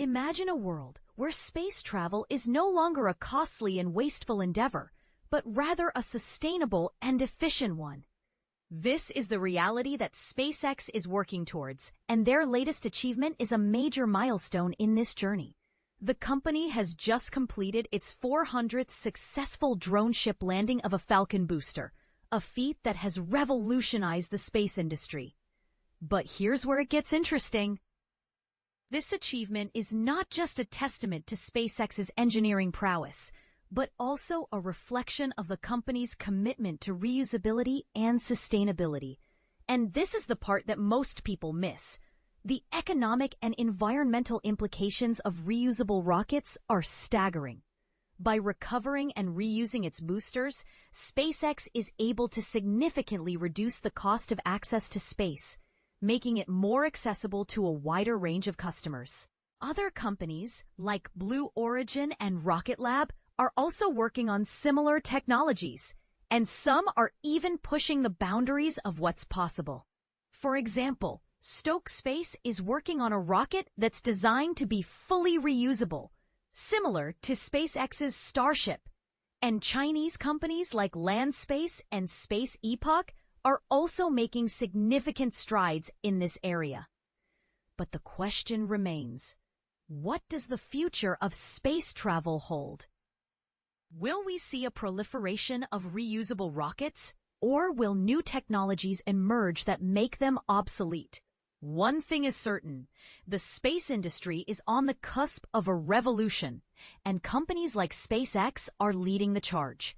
Imagine a world where space travel is no longer a costly and wasteful endeavor, but rather a sustainable and efficient one. This is the reality that SpaceX is working towards, and their latest achievement is a major milestone in this journey. The company has just completed its 400th successful drone ship landing of a Falcon booster, a feat that has revolutionized the space industry. But here's where it gets interesting. This achievement is not just a testament to SpaceX's engineering prowess, but also a reflection of the company's commitment to reusability and sustainability. And this is the part that most people miss. The economic and environmental implications of reusable rockets are staggering. By recovering and reusing its boosters, SpaceX is able to significantly reduce the cost of access to space, making it more accessible to a wider range of customers. Other companies, like Blue Origin and Rocket Lab, are also working on similar technologies, and some are even pushing the boundaries of what's possible. For example, Stoke Space is working on a rocket that's designed to be fully reusable, similar to SpaceX's Starship. And Chinese companies like Landspace and Space Epoch are also making significant strides in this area. But the question remains, what does the future of space travel hold? Will we see a proliferation of reusable rockets, or will new technologies emerge that make them obsolete? One thing is certain, the space industry is on the cusp of a revolution, and companies like SpaceX are leading the charge.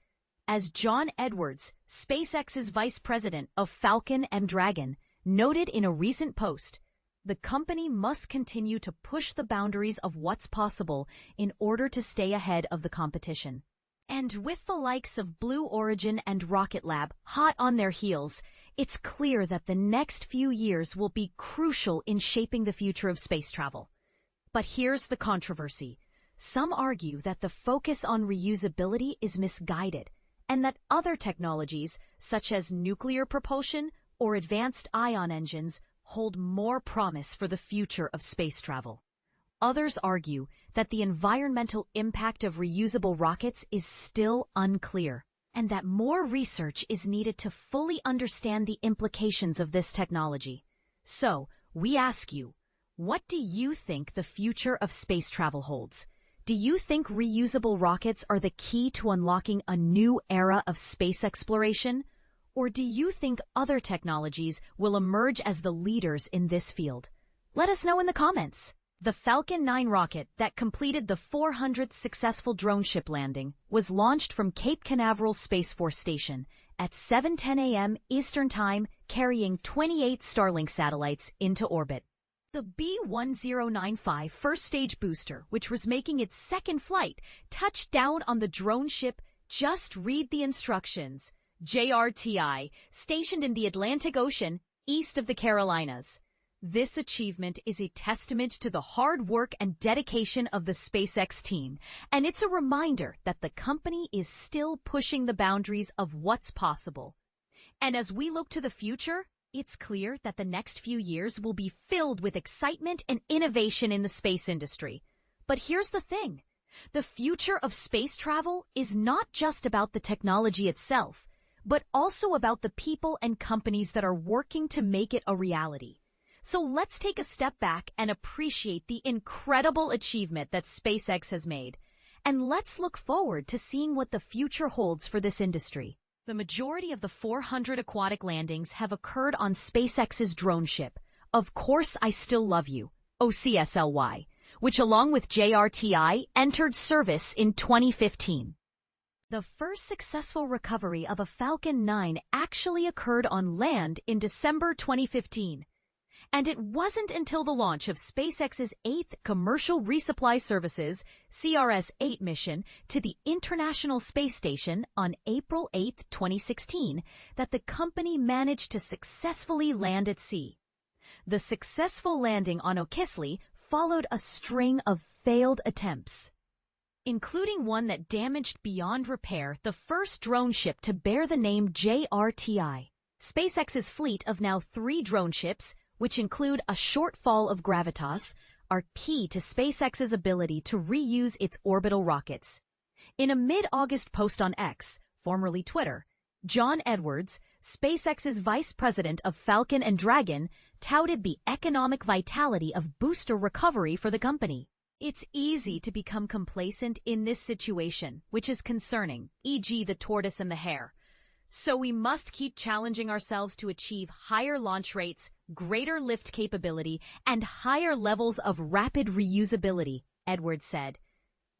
As John Edwards, SpaceX's vice president of Falcon and Dragon, noted in a recent post, the company must continue to push the boundaries of what's possible in order to stay ahead of the competition. And with the likes of Blue Origin and Rocket Lab hot on their heels, it's clear that the next few years will be crucial in shaping the future of space travel. But here's the controversy. Some argue that the focus on reusability is misguided, and that other technologies, such as nuclear propulsion or advanced ion engines, hold more promise for the future of space travel. Others argue that the environmental impact of reusable rockets is still unclear, and that more research is needed to fully understand the implications of this technology. So, we ask you, what do you think the future of space travel holds? Do you think reusable rockets are the key to unlocking a new era of space exploration? Or do you think other technologies will emerge as the leaders in this field? Let us know in the comments. The Falcon 9 rocket that completed the 400th successful drone ship landing was launched from Cape Canaveral Space Force Station at 7:10 a.m. Eastern Time, carrying 28 Starlink satellites into orbit. The B-1095 first stage booster, which was making its second flight, touched down on the drone ship Just Read the Instructions, JRTI, stationed in the Atlantic Ocean east of the Carolinas. This achievement is a testament to the hard work and dedication of the SpaceX team, and it's a reminder that the company is still pushing the boundaries of what's possible. And as we look to the future, it's clear that the next few years will be filled with excitement and innovation in the space industry. But here's the thing. The future of space travel is not just about the technology itself, but also about the people and companies that are working to make it a reality. So let's take a step back and appreciate the incredible achievement that SpaceX has made. And let's look forward to seeing what the future holds for this industry. The majority of the 400 aquatic landings have occurred on SpaceX's drone ship, Of Course I Still Love You, OCISLY, which along with JRTI entered service in 2015. The first successful recovery of a Falcon 9 actually occurred on land in December 2015. And it wasn't until the launch of SpaceX's 8th Commercial Resupply Services CRS-8 mission to the International Space Station on April 8, 2016, that the company managed to successfully land at sea. The successful landing on OCISLY followed a string of failed attempts, including one that damaged beyond repair the first drone ship to bear the name JRTI. SpaceX's fleet of now 3 drone ships, which include a Shortfall of Gravitas, are key to SpaceX's ability to reuse its orbital rockets. In a mid-August post on X, formerly Twitter, John Edwards, SpaceX's vice president of Falcon and Dragon, touted the economic vitality of booster recovery for the company. It's easy to become complacent in this situation, which is concerning, e.g. the tortoise and the hare. So we must keep challenging ourselves to achieve higher launch rates, greater lift capability, and higher levels of rapid reusability, Edwards said.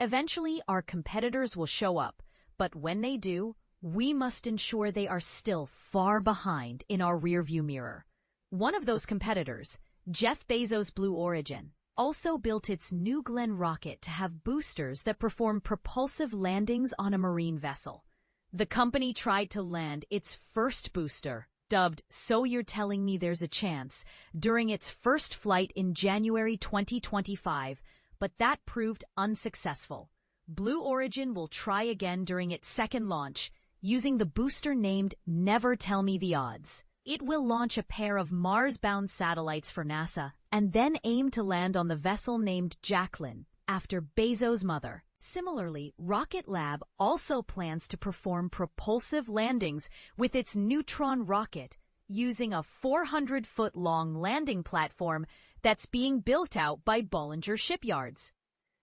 Eventually, our competitors will show up, but when they do, we must ensure they are still far behind in our rearview mirror. One of those competitors, Jeff Bezos' Blue Origin, also built its New Glenn rocket to have boosters that perform propulsive landings on a marine vessel. The company tried to land its first booster, dubbed So You're Telling Me There's a Chance, during its first flight in January 2025, but that proved unsuccessful. Blue Origin will try again during its second launch, using the booster named Never Tell Me the Odds. It will launch a pair of Mars-bound satellites for NASA and then aim to land on the vessel named Jacqueline, after Bezos' mother. Similarly, Rocket Lab also plans to perform propulsive landings with its Neutron rocket using a 400-foot-long landing platform that's being built out by Bollinger Shipyards.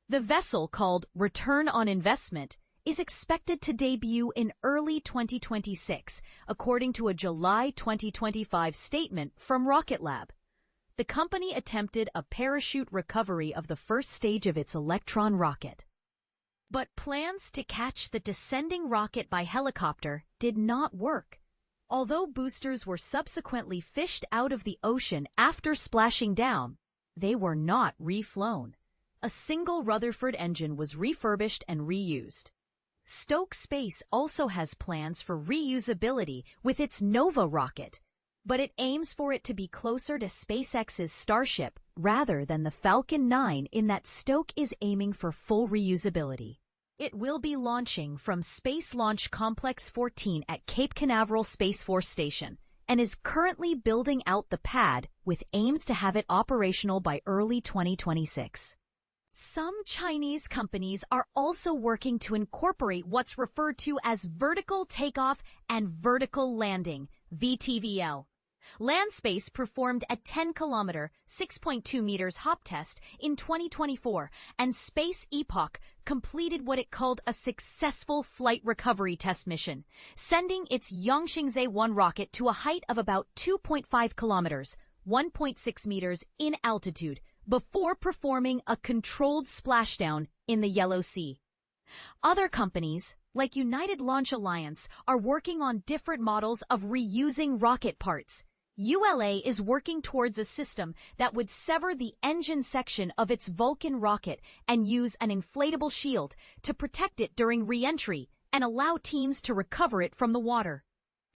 The vessel, called Return on Investment, is expected to debut in early 2026, according to a July 2025 statement from Rocket Lab. The company attempted a parachute recovery of the first stage of its Electron rocket. But plans to catch the descending rocket by helicopter did not work. Although boosters were subsequently fished out of the ocean after splashing down, they were not reflown. A single Rutherford engine was refurbished and reused. Stoke Space also has plans for reusability with its Nova rocket, but it aims for it to be closer to SpaceX's Starship rather than the Falcon 9 in that Stoke is aiming for full reusability. It will be launching from Space Launch Complex 14 at Cape Canaveral Space Force Station and is currently building out the pad with aims to have it operational by early 2026. Some Chinese companies are also working to incorporate what's referred to as vertical takeoff and vertical landing, VTVL. Landspace performed a 10-kilometer, 6.2 meters hop test in 2024, and Space Epoch completed what it called a successful flight recovery test mission, sending its Yangqingzhe-1 rocket to a height of about 2.5 kilometers, 1.6 meters in altitude, before performing a controlled splashdown in the Yellow Sea. Other companies, like United Launch Alliance, are working on different models of reusing rocket parts. ULA is working towards a system that would sever the engine section of its Vulcan rocket and use an inflatable shield to protect it during re-entry and allow teams to recover it from the water.